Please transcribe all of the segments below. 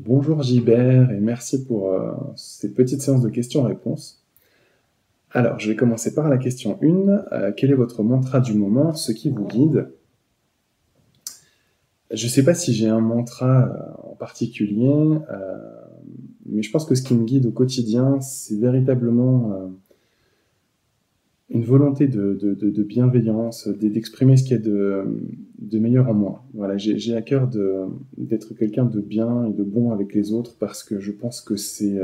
Bonjour Gilbert et merci pour cette petite séance de questions-réponses. Alors, je vais commencer par la question 1. Quel est votre mantra du moment, ce qui vous guide? Je ne sais pas si j'ai un mantra en particulier, mais je pense que ce qui me guide au quotidien, c'est véritablement une volonté de bienveillance, d'exprimer ce qu'il y a de meilleur en moi. Voilà, j'ai à cœur d'être quelqu'un de bien et de bon avec les autres parce que je pense que c'est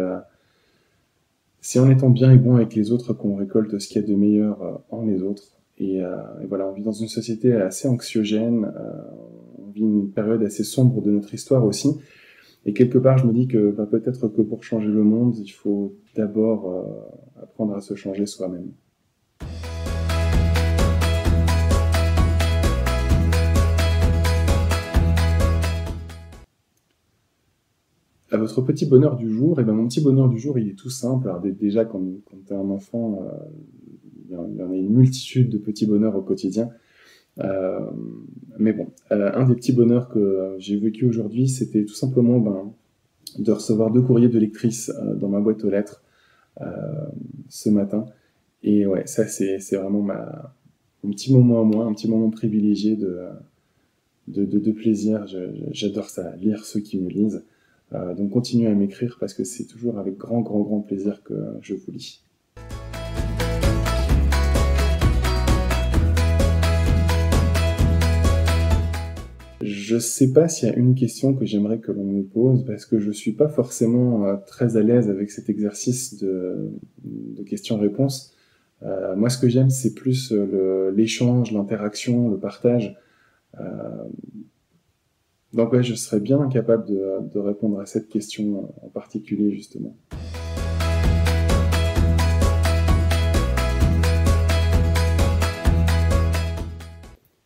en étant bien et bon avec les autres qu'on récolte ce qu'il y a de meilleur en les autres. Et voilà, on vit dans une société assez anxiogène, on vit une période assez sombre de notre histoire aussi. Et quelque part, je me dis que peut-être que pour changer le monde, il faut d'abord apprendre à se changer soi-même. À votre petit bonheur du jour, et ben mon petit bonheur du jour, il est tout simple. Alors déjà, quand tu es un enfant, il y en a une multitude de petits bonheurs au quotidien. Euh, mais bon, un des petits bonheurs que j'ai vécu aujourd'hui, c'était tout simplement de recevoir 2 courriers de lectrices dans ma boîte aux lettres euh, ce matin. Et ouais, ça c'est vraiment mon petit moment à moi, un petit moment privilégié de plaisir. J'adore ça, lire ceux qui me lisent. Donc continuez à m'écrire parce que c'est toujours avec grand plaisir que je vous lis. Je sais pas s'il y a une question que j'aimerais que l'on me pose parce que je suis pas forcément très à l'aise avec cet exercice de questions-réponses. Moi, ce que j'aime, c'est plus l'échange, l'interaction, le partage. Euh, donc ouais, je serais bien incapable de répondre à cette question en particulier, justement.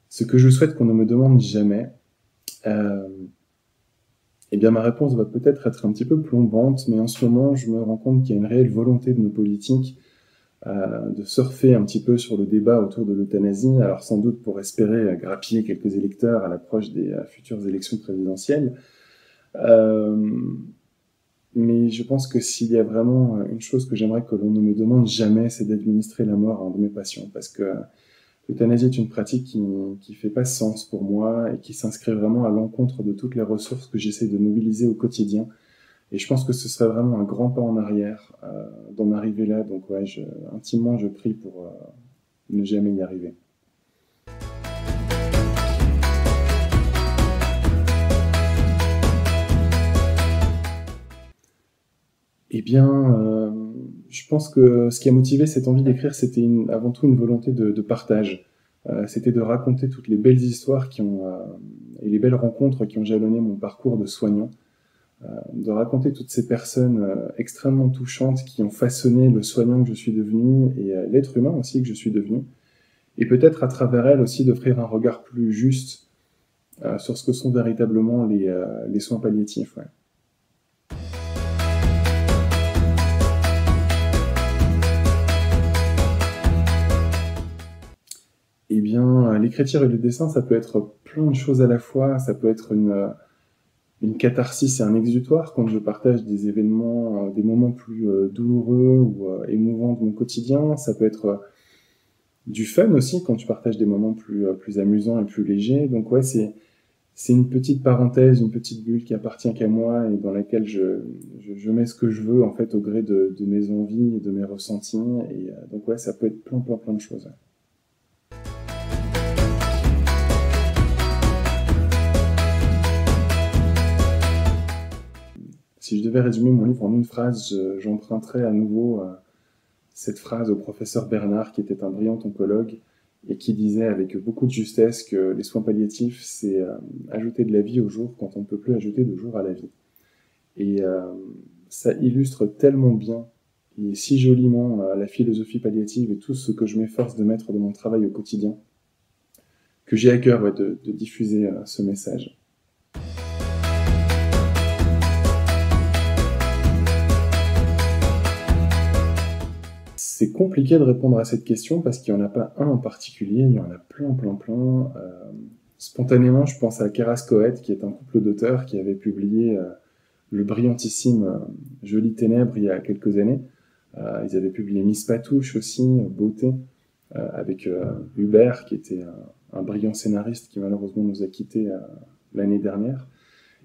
Ce que je souhaite qu'on ne me demande jamais, euh, eh bien ma réponse va peut-être être un petit peu plombante, mais en ce moment, je me rends compte qu'il y a une réelle volonté de nos politiques de surfer un petit peu sur le débat autour de l'euthanasie, alors sans doute pour espérer grappiller quelques électeurs à l'approche des futures élections présidentielles. Euh, mais je pense que s'il y a vraiment une chose que j'aimerais que l'on ne me demande jamais, c'est d'administrer la mort à un de mes patients, parce que l'euthanasie est une pratique qui fait pas sens pour moi et qui s'inscrit vraiment à l'encontre de toutes les ressources que j'essaie de mobiliser au quotidien. Et je pense que ce serait vraiment un grand pas en arrière d'en arriver là. Donc ouais, intimement, je prie pour ne jamais y arriver. Eh bien, je pense que ce qui a motivé cette envie d'écrire, c'était avant tout une volonté de partage. C'était de raconter toutes les belles histoires et les belles rencontres qui ont jalonné mon parcours de soignant. De raconter toutes ces personnes extrêmement touchantes qui ont façonné le soignant que je suis devenu et l'être humain aussi que je suis devenu. Et peut-être à travers elles aussi d'offrir un regard plus juste sur ce que sont véritablement les soins palliatifs. Ouais. Eh bien, l'écriture et le dessin, ça peut être plein de choses à la fois. Ça peut être une catharsis et un exutoire quand je partage des événements, des moments plus douloureux ou émouvants de mon quotidien. Ça peut être du fun aussi quand tu partages des moments plus amusants et plus légers. Donc ouais, c'est une petite parenthèse, une petite bulle qui appartient qu'à moi et dans laquelle je mets ce que je veux en fait au gré de mes envies et de mes ressentis. Et donc ouais, ça peut être plein de choses. Si je devais résumer mon livre en une phrase, j'emprunterais à nouveau cette phrase au professeur Bernard, qui était un brillant oncologue, et qui disait avec beaucoup de justesse que les soins palliatifs, c'est ajouter de la vie au jour quand on ne peut plus ajouter de jour à la vie. Et ça illustre tellement bien et si joliment la philosophie palliative et tout ce que je m'efforce de mettre dans mon travail au quotidien, que j'ai à cœur de diffuser ce message. C'est compliqué de répondre à cette question parce qu'il n'y en a pas un en particulier, il y en a plein. Spontanément, je pense à Keras Coët, qui est un couple d'auteurs qui avait publié le brillantissime Jolies Ténèbres il y a quelques années. Ils avaient publié Miss Patouche aussi, Beauté, avec Hubert, qui était un brillant scénariste qui malheureusement nous a quittés l'année dernière.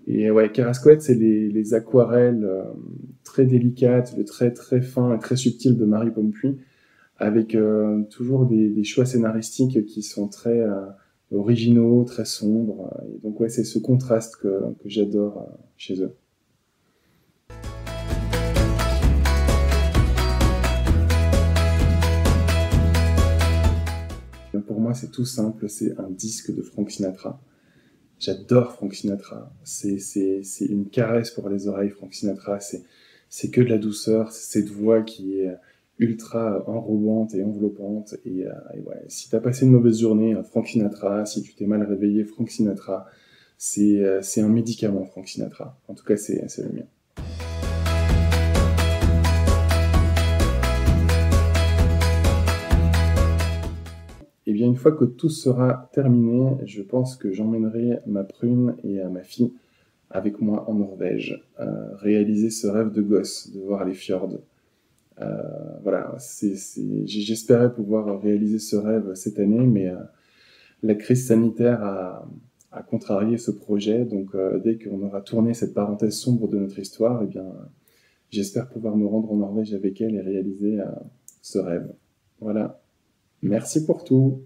Et ouais, Carrascoët, c'est les aquarelles très délicates, le trait très fin et très subtil de Marie Pompuy, avec toujours des choix scénaristiques qui sont très originaux, très sombres. Et donc ouais, c'est ce contraste que j'adore chez eux. Pour moi, c'est tout simple, c'est un disque de Frank Sinatra. J'adore Frank Sinatra. C'est une caresse pour les oreilles, Frank Sinatra. C'est que de la douceur, c'est cette voix qui est ultra enrobante et enveloppante. Et ouais, si t'as passé une mauvaise journée, Frank Sinatra, si tu t'es mal réveillé, Frank Sinatra, c'est un médicament, Frank Sinatra. En tout cas, c'est le mien. Et bien, une fois que tout sera terminé, je pense que j'emmènerai ma prune et ma fille avec moi en Norvège, réaliser ce rêve de gosse, de voir les fjords. Voilà, j'espérais pouvoir réaliser ce rêve cette année, mais la crise sanitaire a contrarié ce projet. Donc, dès qu'on aura tourné cette parenthèse sombre de notre histoire, eh bien, j'espère pouvoir me rendre en Norvège avec elle et réaliser ce rêve. Voilà. Merci pour tout.